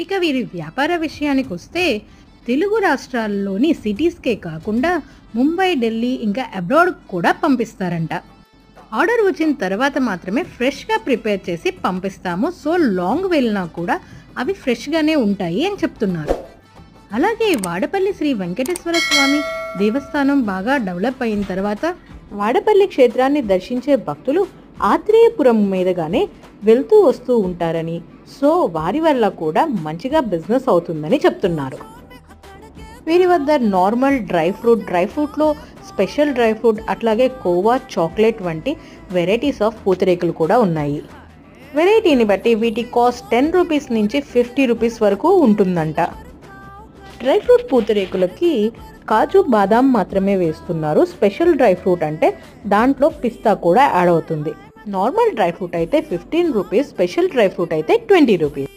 ఇక వీరి వ్యాపార విషయానికి వస్తే తెలుగు రాష్ట్రాల్లోని సిటీస్కే కాకుండా ముంబై, ఢిల్లీ ఇంకా అబ్రాడ్ కూడా పంపిస్తారంట. ఆర్డర్ వచ్చిన తర్వాత మాత్రమే ఫ్రెష్గా ప్రిపేర్ చేసి పంపిస్తాము. సో లాంగ్ వెళ్ళినా కూడా అవి ఫ్రెష్గానే ఉంటాయి అని చెప్తున్నారు. అలాగే వాడపల్లి శ్రీ వెంకటేశ్వర స్వామి దేవస్థానం బాగా డెవలప్ అయిన తర్వాత వాడపల్లి క్షేత్రాన్ని దర్శించే భక్తులు ఆత్రేయపురం మీదుగానే వెళ్తూ వస్తూ ఉంటారని, సో వారి వల్ల కూడా మంచిగా బిజినెస్ అవుతుందని చెప్తున్నారు. వీరి వద్ద నార్మల్ డ్రై ఫ్రూట్లో స్పెషల్ డ్రై ఫ్రూట్, అట్లాగే కోవా, చాక్లెట్ వంటి వెరైటీస్ ఆఫ్ పూతరేకులు కూడా ఉన్నాయి. వెరైటీని బట్టి వీటి కాస్ట్ 10 రూపీస్ నుంచి 50 రూపీస్ వరకు ఉంటుందంట. డ్రై ఫ్రూట్ పూతరేకులకి కాజు, బాదాం మాత్రమే వేస్తున్నారు. స్పెషల్ డ్రై ఫ్రూట్ అంటే దాంట్లో పిస్తా కూడా యాడ్ అవుతుంది. నార్మల్ డ్రై ఫ్రూట్ అయితే 15 రూపీస్, స్పెషల్ డ్రై ఫ్రూట్ అయితే 20 రూపీస్.